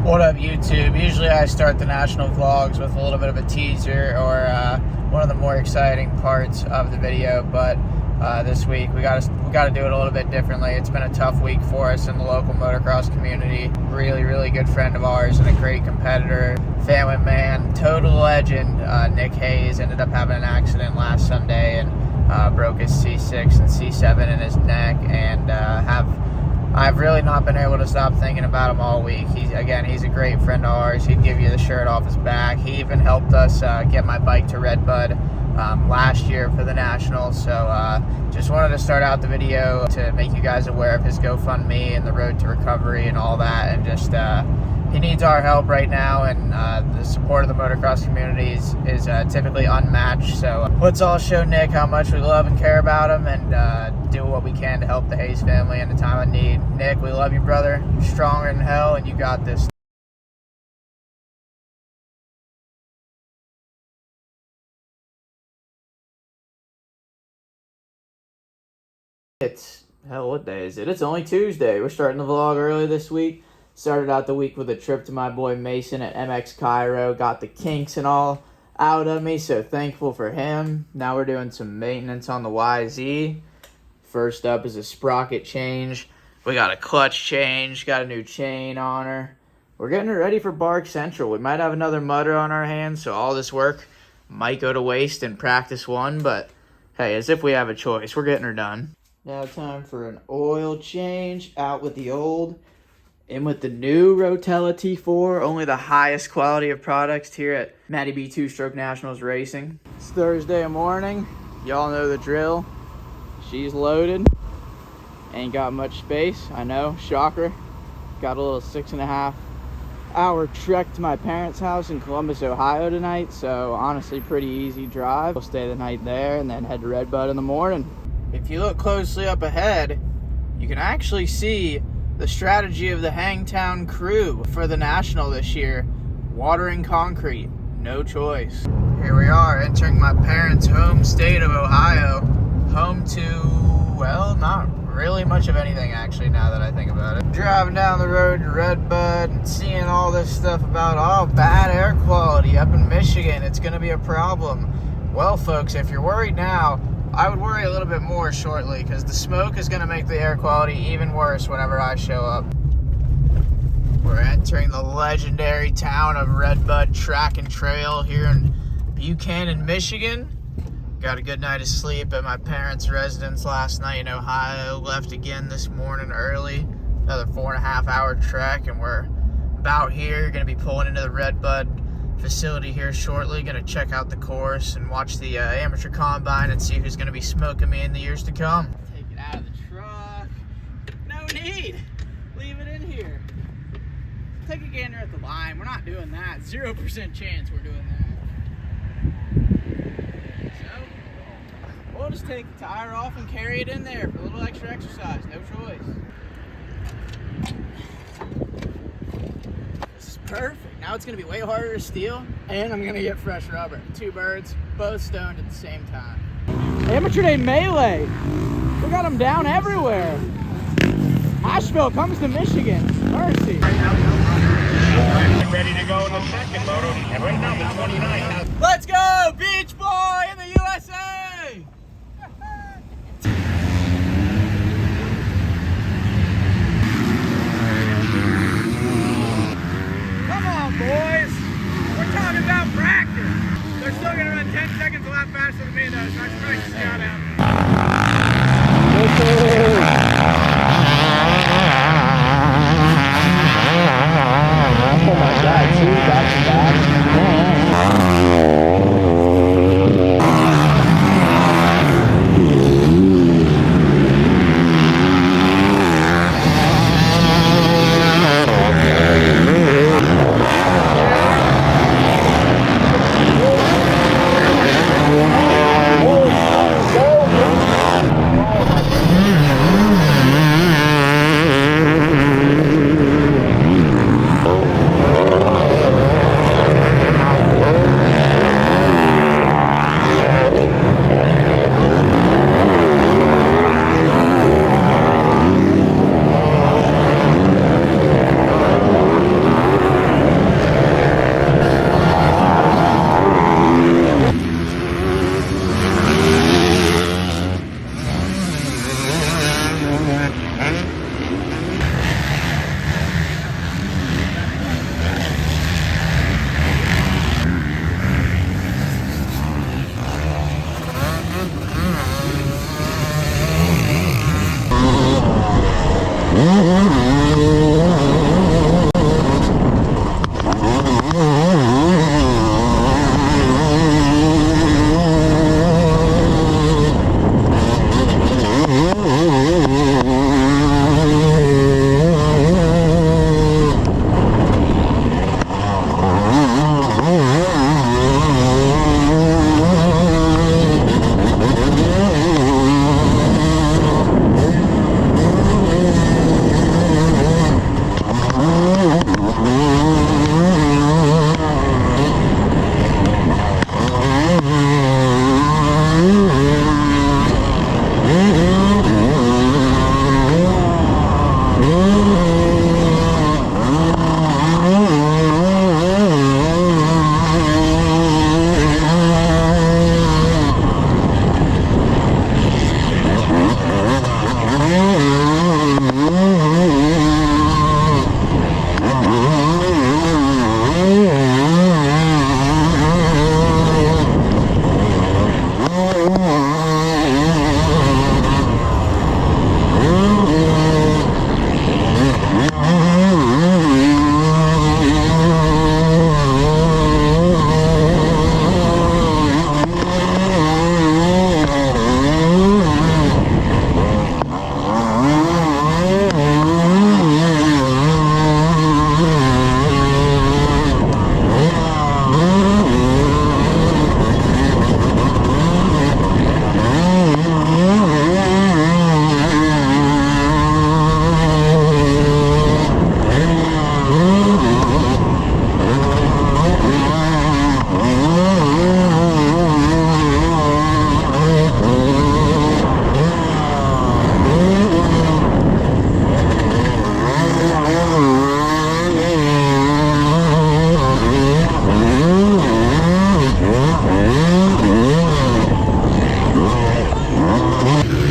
What up, YouTube? Usually I start the national vlogs with a little bit of a teaser or one of the more exciting parts of the video, but this week we got to do it a little bit differently. It's been a tough week for us in the local motocross community. Really good friend of ours and a great competitor, family man, total legend. Nick Hayes ended up having an accident last Sunday and broke his C6 and C7 in his neck, and I've really not been able to stop thinking about him all week. He's a great friend of ours. He'd give you the shirt off his back. He even helped us get my bike to Redbud last year for the Nationals. So just wanted to start out the video to make you guys aware of his GoFundMe and the road to recovery and all that. And just he needs our help right now, and the support of the motocross community is typically unmatched. So let's all show Nick how much we love and care about him, and do what we can to help the Hayes family in a time of need. Nick, we love you, brother. You're stronger than hell, and you got this. What day is it? It's only Tuesday. We're starting the vlog early this week. Started out the week with a trip to my boy Mason at MX Cairo. Got the kinks and all out of me, so thankful for him. Now we're doing some maintenance on the YZ. First up is a sprocket change. We got a clutch change, got a new chain on her. We're getting her ready for Bark Central. We might have another mutter on our hands, so all this work might go to waste in practice one, but hey, as if we have a choice, we're getting her done. Now time for an oil change. Out with the old, in with the new Rotella T4, only the highest quality of products here at Matty B 2-Stroke Nationals Racing. It's Thursday morning. Y'all know the drill. She's loaded. Ain't got much space, I know, shocker. Got a little 6.5 hour trek to my parents' house in Columbus, Ohio tonight, so honestly pretty easy drive. We'll stay the night there and then head to Redbud in the morning. If you look closely up ahead, you can actually see the strategy of the Hangtown crew for the National this year. Watering concrete, no choice. Here we are entering my parents' home state of Ohio. Home to, well, not really much of anything actually now that I think about it. Driving down the road to Redbud and seeing all this stuff about, bad air quality up in Michigan. It's gonna be a problem. Well, folks, if you're worried now, I would worry a little bit more shortly, because the smoke is going to make the air quality even worse whenever I show up. We're entering the legendary town of Redbud Track and Trail here in Buchanan, Michigan. Got a good night of sleep at my parents' residence last night in Ohio. Left again this morning early. Another 4.5 hour trek, and we're about here. Going to be pulling into the Redbud facility here shortly. Gonna check out the course and watch the amateur combine and see who's gonna be smoking me in the years to come. Take it out of the truck. No need. Leave it in here. Take a gander at the line. We're not doing that. 0% chance we're doing that. So we'll just take the tire off and carry it in there for a little extra exercise. No choice. Perfect. Now it's going to be way harder to steal, and I'm going to get fresh rubber. Two birds, both stoned at the same time. Amateur Day Melee. We got them down everywhere. Asheville comes to Michigan. Mercy. Ready to go in the second moto, and right now the 29. Let's go, Beach Boy in the USA! Boys, we're talking about practice. They're still going to run 10 seconds a lap faster than me, though, so I should probably just shout out. Oh my God, two back to back.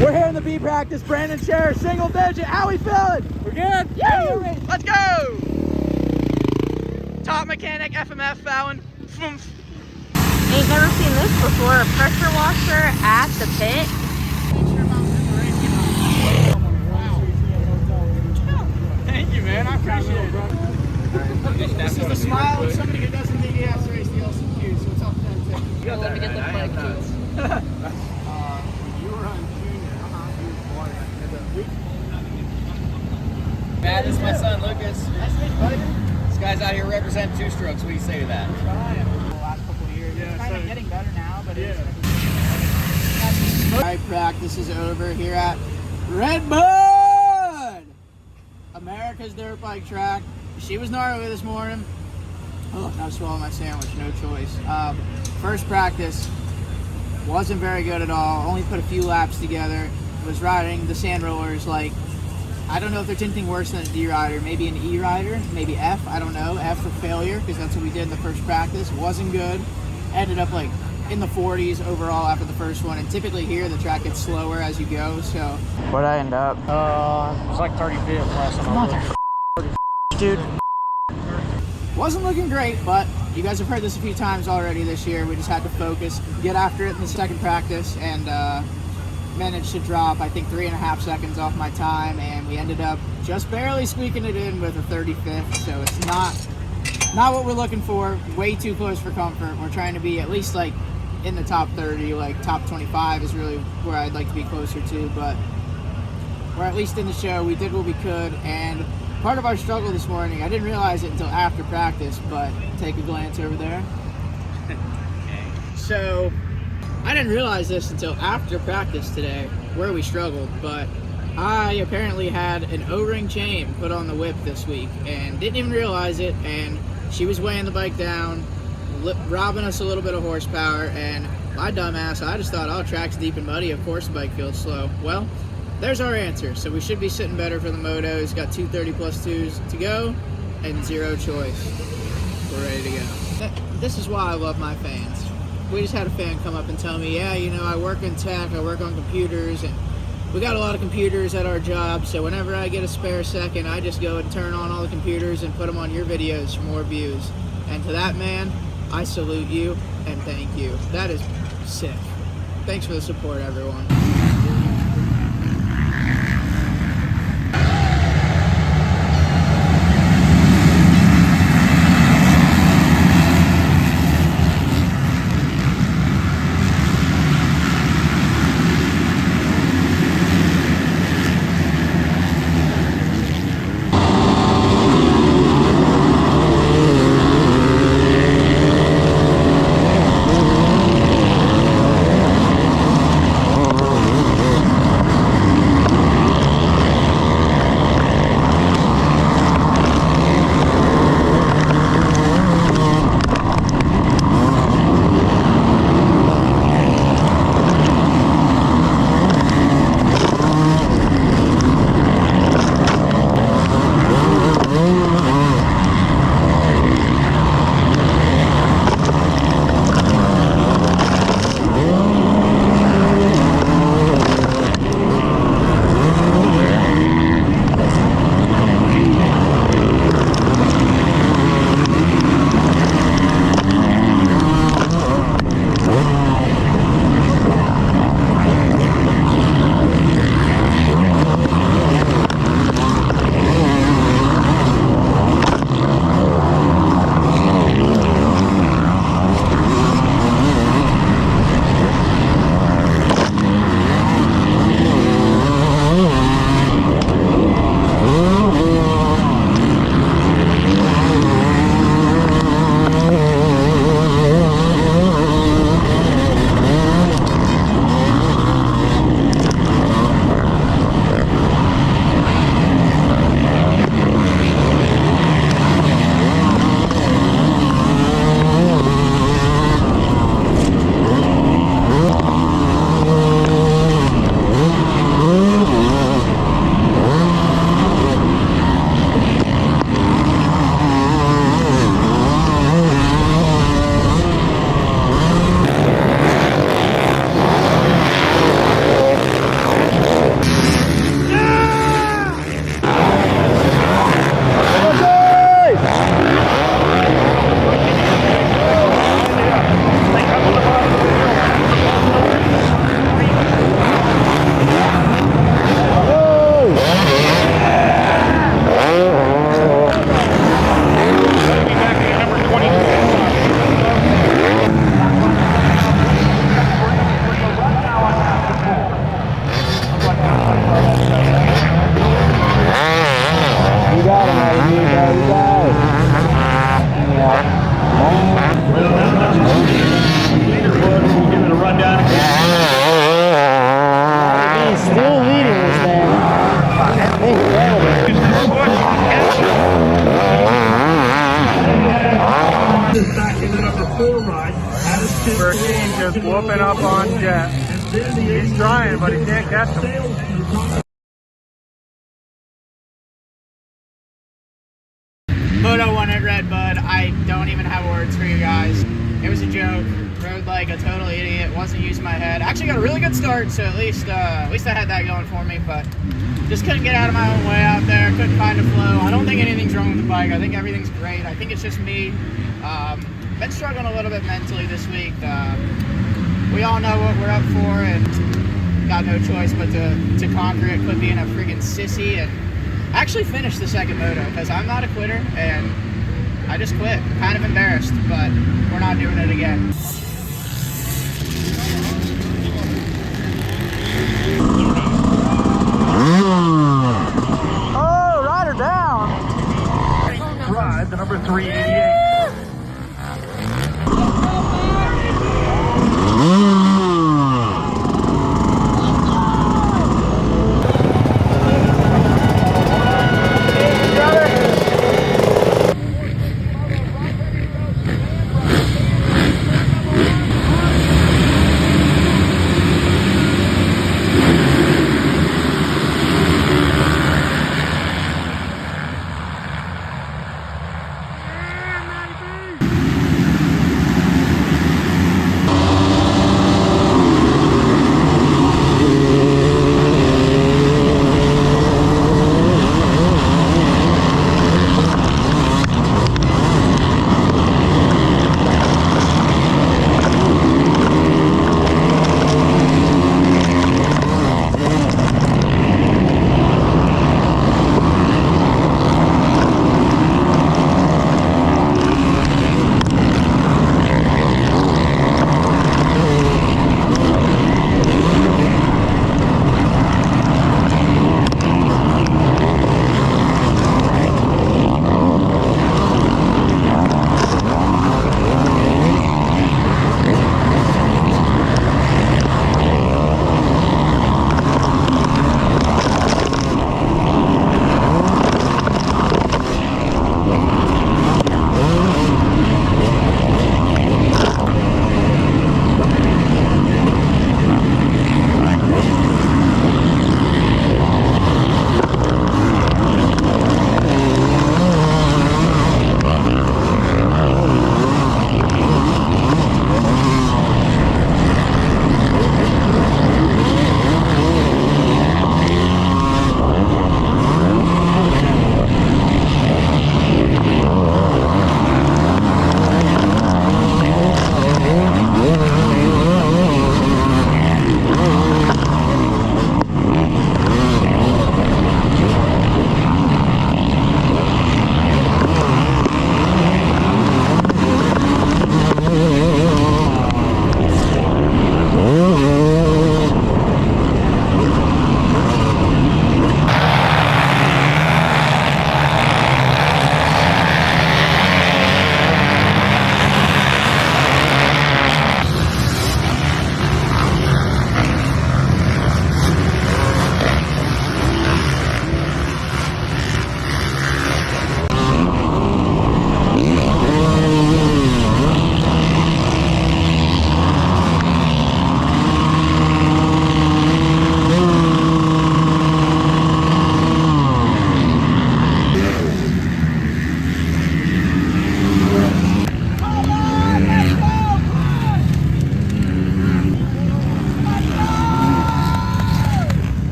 We're here in the B practice. Brandon Share, single digit. How we feeling? We're good. Yo! Let's go! Top mechanic, FMF, Fallon. Ain't never seen this before. A pressure washer at the pit. Thank you, man. I appreciate it, bro. This is the smile of somebody who doesn't think he has to race the LCQ, so it's up to them, too. You got let me get the plug keys. You were on junior. Matt, this is my son, Lucas. This guy's out here representing two strokes. What do you say to that? The last couple of years. It's kind of getting better now, but it's... Alright, practice is over here at Redbud! America's dirt bike track. She was gnarly this morning. Oh, now swallowing my sandwich, no choice. First practice wasn't very good at all. Only put a few laps together. Was riding the sand rollers like, I don't know if there's anything worse than a D rider. Maybe an E rider, maybe F. I don't know. F for failure, because that's what we did in the first practice. Wasn't good. Ended up like in the 40s overall after the first one. And typically here the track gets slower as you go. So where'd I end up? It was like 35th last time I looked. Dude. Wasn't looking great, but you guys have heard this a few times already this year. We just had to focus, get after it in the second practice, and managed to drop, I think, 3.5 seconds off my time, and we ended up just barely squeaking it in with a 35th, so it's not what we're looking for. Way too close for comfort. We're trying to be at least like in the top 30, like top 25 is really where I'd like to be closer to, but we're at least in the show. We did what we could, and part of our struggle this morning, I didn't realize it until after practice, but take a glance over there. So I didn't realize this until after practice today, where we struggled, but I apparently had an O-ring chain put on the whip this week and didn't even realize it, and she was weighing the bike down, robbing us a little bit of horsepower, and my dumb ass, I just thought, oh, track's deep and muddy, of course the bike feels slow. Well, there's our answer. So we should be sitting better for the motos. Got 230 plus 2s to go and zero choice. We're ready to go. This is why I love my fans. We just had a fan come up and tell me, yeah, you know, I work in tech, I work on computers, and we got a lot of computers at our job, so whenever I get a spare second, I just go and turn on all the computers and put them on your videos for more views. And to that man, I salute you and thank you. That is sick. Thanks for the support, everyone. is back in the number 4 ride. Burkeen just whooping up on Jet. He's trying, but he can't catch him. Moto won at Redbud. I don't even have words for you guys. It was a joke. Rode like a total idiot. Wasn't using my head. Actually got a really good start, so at least I had that going for me. But just couldn't get out of my own way out there. Couldn't find a flow. I don't think anything's wrong with the bike. I think everything's great. I think it's just me. Been struggling a little bit mentally this week. We all know what we're up for, and got no choice but to conquer it. Quit being a friggin' sissy and actually finish the second moto, because I'm not a quitter and I just quit. Kind of embarrassed, but we're not doing it again. Oh, rider down. Ride the number 388.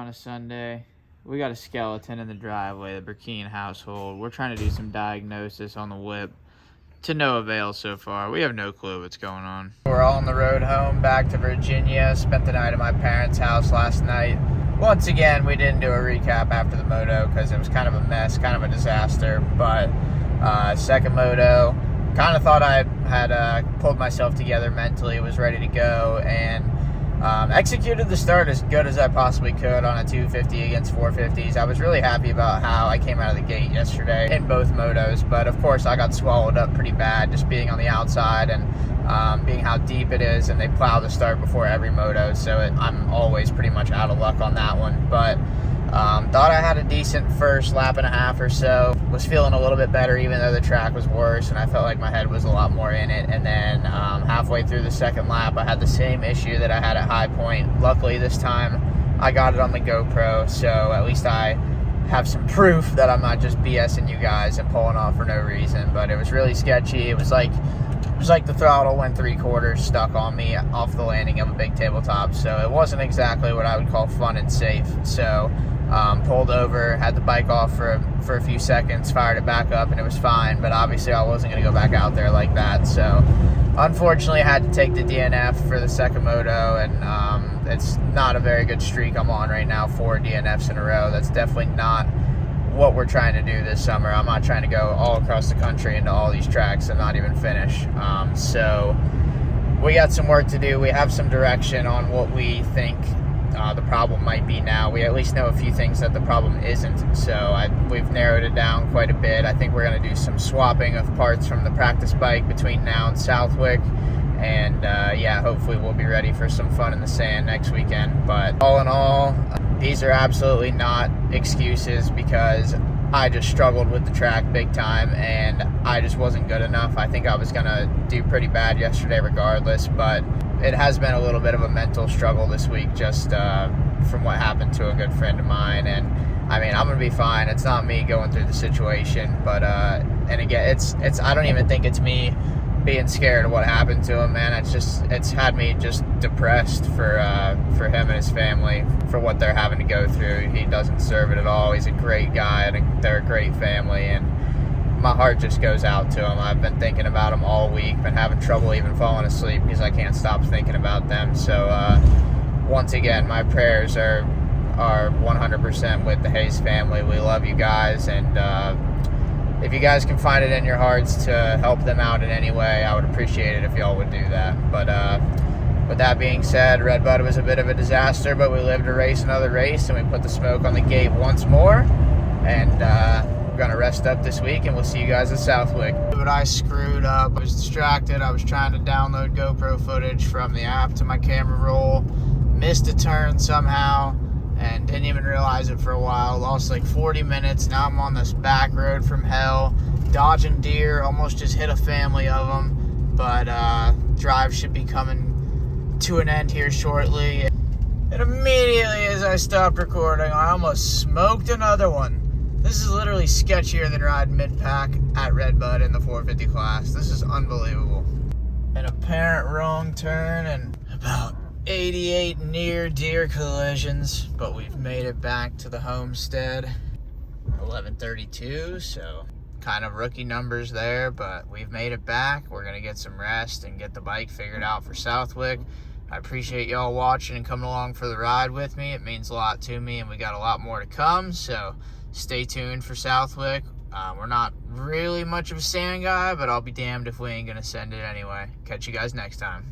a Sunday. We got a skeleton in the driveway, the Burkeen household. We're trying to do some diagnosis on the whip. To no avail so far. We have no clue what's going on. We're all on the road home back to Virginia. Spent the night at my parents' house last night. Once again, we didn't do a recap after the moto because it was kind of a mess, kind of a disaster. But second moto, kind of thought I had pulled myself together mentally, was ready to go, and Executed the start as good as I possibly could on a 250 against 450s. I was really happy about how I came out of the gate yesterday in both motos, but of course I got swallowed up pretty bad just being on the outside and being how deep it is, and they plow the start before every moto, so I'm always pretty much out of luck on that one. But thought I had a decent first lap and a half or so. Was feeling a little bit better even though the track was worse, and I felt like my head was a lot more in it. And then halfway through the second lap, I had the same issue that I had at High Point. Luckily this time I got it on the GoPro, so at least I have some proof that I'm not just BSing you guys and pulling off for no reason. But it was really sketchy. It was like the throttle went 3/4 stuck on me off the landing of a big tabletop, so it wasn't exactly what I would call fun and safe. So pulled over, had the bike off for a few seconds, fired it back up, and it was fine. But obviously I wasn't going to go back out there like that, so unfortunately I had to take the DNF for the second moto. And it's not a very good streak I'm on right now, 4 DNFs in a row. That's definitely not what we're trying to do this summer. I'm not trying to go all across the country into all these tracks and not even finish. So we got some work to do. We have some direction on what we think the problem might be now. We at least know a few things that the problem isn't, so we've narrowed it down quite a bit. I think we're going to do some swapping of parts from the practice bike between now and Southwick, and yeah, hopefully we'll be ready for some fun in the sand next weekend. But all in all, these are absolutely not excuses, because I just struggled with the track big time and I just wasn't good enough. I think I was going to do pretty bad yesterday regardless, but it has been a little bit of a mental struggle this week, just from what happened to a good friend of mine. And I mean, I'm going to be fine. It's not me going through the situation, but and again, it's I don't even think it's me being scared of what happened to him, man. It's had me just depressed for him and his family, for what they're having to go through. He doesn't deserve it at all. He's a great guy and they're a great family, and my heart just goes out to him. I've been thinking about him all week, been having trouble even falling asleep because I can't stop thinking about them. So once again, my prayers are 100% with the Hayes family. We love you guys, and if you guys can find it in your hearts to help them out in any way, I would appreciate it if y'all would do that. But with that being said, Redbud was a bit of a disaster, but we lived to race another race, and we put the smoke on the gate once more. And we're going to rest up this week, and we'll see you guys at Southwick. But I screwed up. I was distracted. I was trying to download GoPro footage from the app to my camera roll. Missed a turn somehow, and didn't even realize it for a while. Lost like 40 minutes. Now I'm on this back road from hell, dodging deer. Almost just hit a family of them. But drive should be coming to an end here shortly. And immediately as I stopped recording, I almost smoked another one. This is literally sketchier than riding mid-pack at Redbud in the 450 class. This is unbelievable. An apparent wrong turn and about 88 near deer collisions, but we've made it back to the homestead. 11:32, so kind of rookie numbers there, but we've made it back. We're gonna get some rest and get the bike figured out for Southwick. I appreciate y'all watching and coming along for the ride with me. It means a lot to me, and we got a lot more to come, so stay tuned for Southwick. We're not really much of a sand guy, but I'll be damned if we ain't gonna send it anyway. Catch you guys next time.